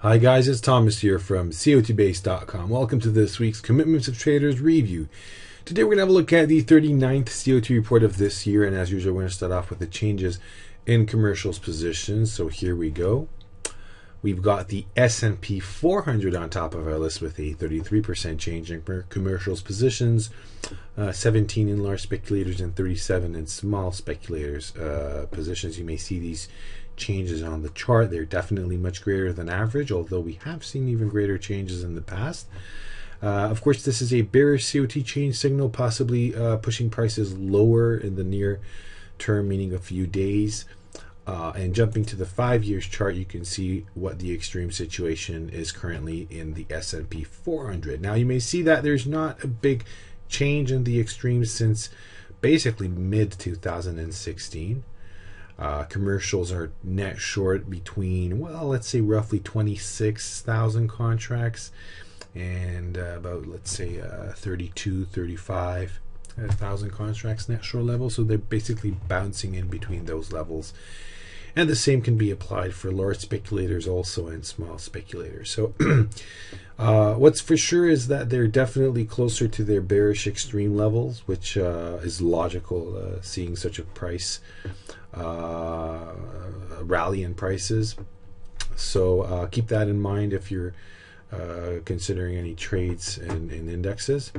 Hi guys, it's Thomas here from COTbase.com. Welcome to this week's Commitments of Traders review. Today we're going to have a look at the 39th COT report of this year, and as usual we're going to start off with the changes in commercials positions. So here we go. We've got the S&P 400 on top of our list with a 33% change in commercials positions, 17 in large speculators and 37 in small speculators positions. You may see these changes on the chart. They're definitely much greater than average, although we have seen even greater changes in the past. Of course, this is a bearish COT change signal, possibly pushing prices lower in the near term, meaning a few days. And jumping to the 5 years chart, you can see what the extreme situation is currently in the S&P 400. Now, you may see that there's not a big change in the extreme since basically mid-2016. Commercials are net short between, well, let's say roughly 26,000 contracts and about, let's say, 35,000 contracts net short level. So they're basically bouncing in between those levels. And the same can be applied for large speculators also and small speculators. So what's for sure is that they're definitely closer to their bearish extreme levels, which is logical, seeing such a price rally in prices. So keep that in mind if you're considering any trades in indexes.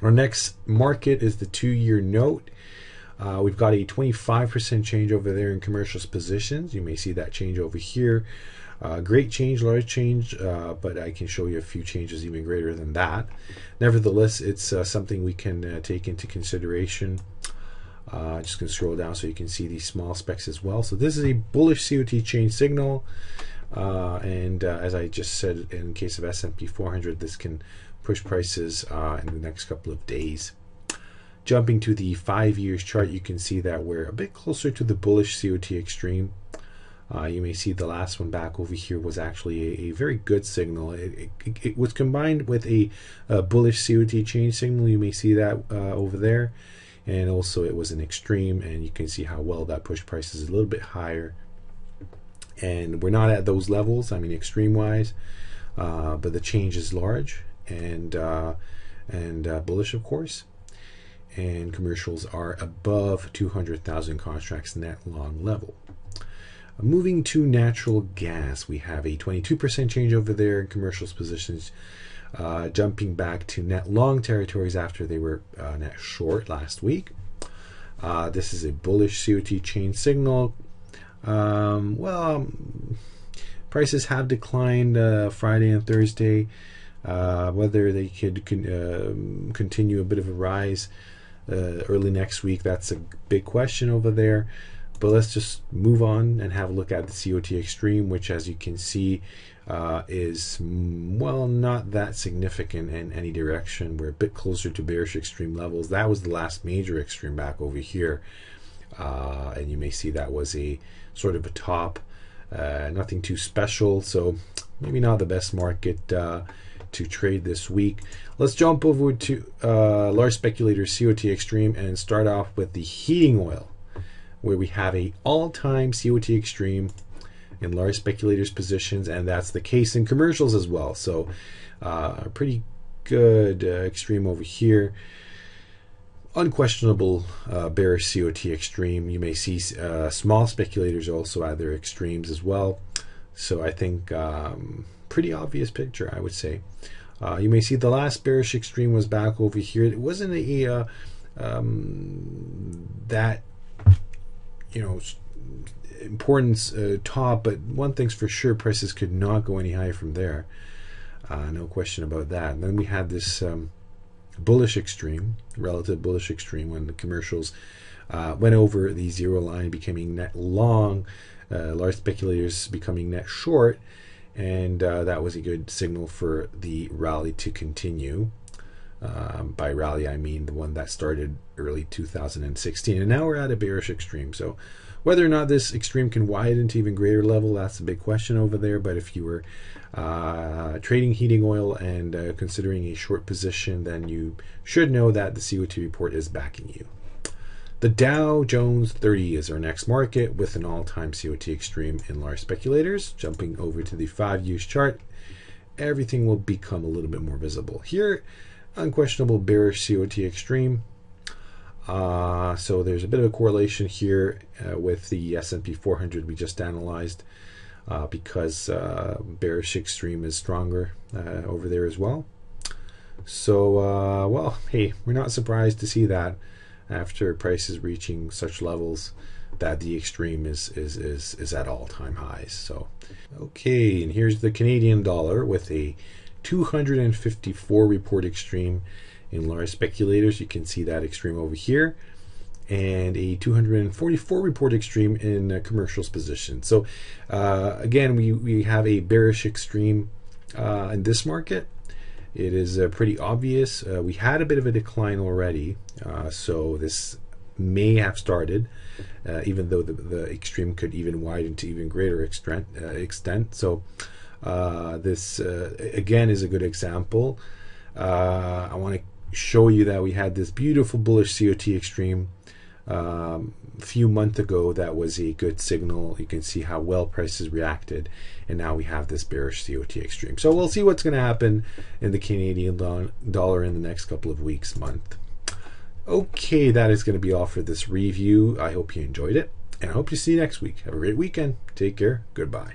Our next market is the 2-year note. We've got a 25% change over there in commercials positions. You may see that change over here. Great change, large change, but I can show you a few changes even greater than that. Nevertheless, it's something we can take into consideration. Just going to scroll down so you can see these small specs as well. So this is a bullish COT change signal, and as I just said, in case of S&P 400, this can push prices in the next couple of days. Jumping to the 5 years chart, you can see that we're a bit closer to the bullish COT extreme. You may see the last one back over here was actually a very good signal. It was combined with a bullish COT change signal. You may see that over there. And also it was an extreme, and you can see how well that pushed prices a little bit higher. And we're not at those levels, I mean extreme wise, but the change is large and bullish, of course. And commercials are above 200,000 contracts net long level. Moving to natural gas, we have a 22% change over there in commercials positions, jumping back to net long territories after they were net short last week. This is a bullish COT change signal. Prices have declined Friday and Thursday. Whether they could continue a bit of a rise early next week, that's a big question over there. But let's just move on and have a look at the COT Extreme, which, as you can see, is, well, not that significant in any direction. We're a bit closer to bearish extreme levels. That was the last major extreme back over here. And you may see that was a sort of a top, nothing too special. So maybe not the best market to trade this week. Let's jump over to large speculators COT Extreme and start off with the heating oil, where we have a all-time COT Extreme in large speculators positions, and that's the case in commercials as well. So a pretty good extreme over here. Unquestionable bearish COT Extreme. You may see small speculators also at their extremes as well. So I think pretty obvious picture, I would say. You may see the last bearish extreme was back over here. It wasn't a that, you know, importance top, but one thing's for sure, prices could not go any higher from there. No question about that. And then we had this bullish extreme, relative bullish extreme, when the commercials went over the zero line, becoming net long, large speculators becoming net short, and that was a good signal for the rally to continue. By rally, I mean the one that started early 2016, and now we're at a bearish extreme. So whether or not this extreme can widen to even greater level, that's a big question over there. But if you were trading heating oil and considering a short position, then you should know that the COT report is backing you. The Dow Jones-30 is our next market with an all-time COT Extreme in large speculators. Jumping over to the 5-year chart, everything will become a little bit more visible. Here, unquestionable bearish COT Extreme. So there's a bit of a correlation here with the S&P 400 we just analyzed because bearish extreme is stronger over there as well. So, well, hey, we're not surprised to see that after prices reaching such levels that the extreme is at all-time highs. So, okay, and here's the Canadian dollar with a 254 report extreme in large speculators. You can see that extreme over here, and a 244 report extreme in commercials position. So again, we have a bearish extreme in this market. It is pretty obvious. We had a bit of a decline already, so this may have started, even though the extreme could even widen to even greater extent. So this again is a good example. I want to show you that we had this beautiful bullish COT extreme a few months ago. That was a good signal. You can see how well prices reacted, and now we have this bearish COT extreme. So we'll see what's going to happen in the Canadian dollar in the next couple of weeks, month. Okay, that is going to be all for this review. I hope you enjoyed it, and I hope to see you next week. Have a great weekend. Take care. Goodbye.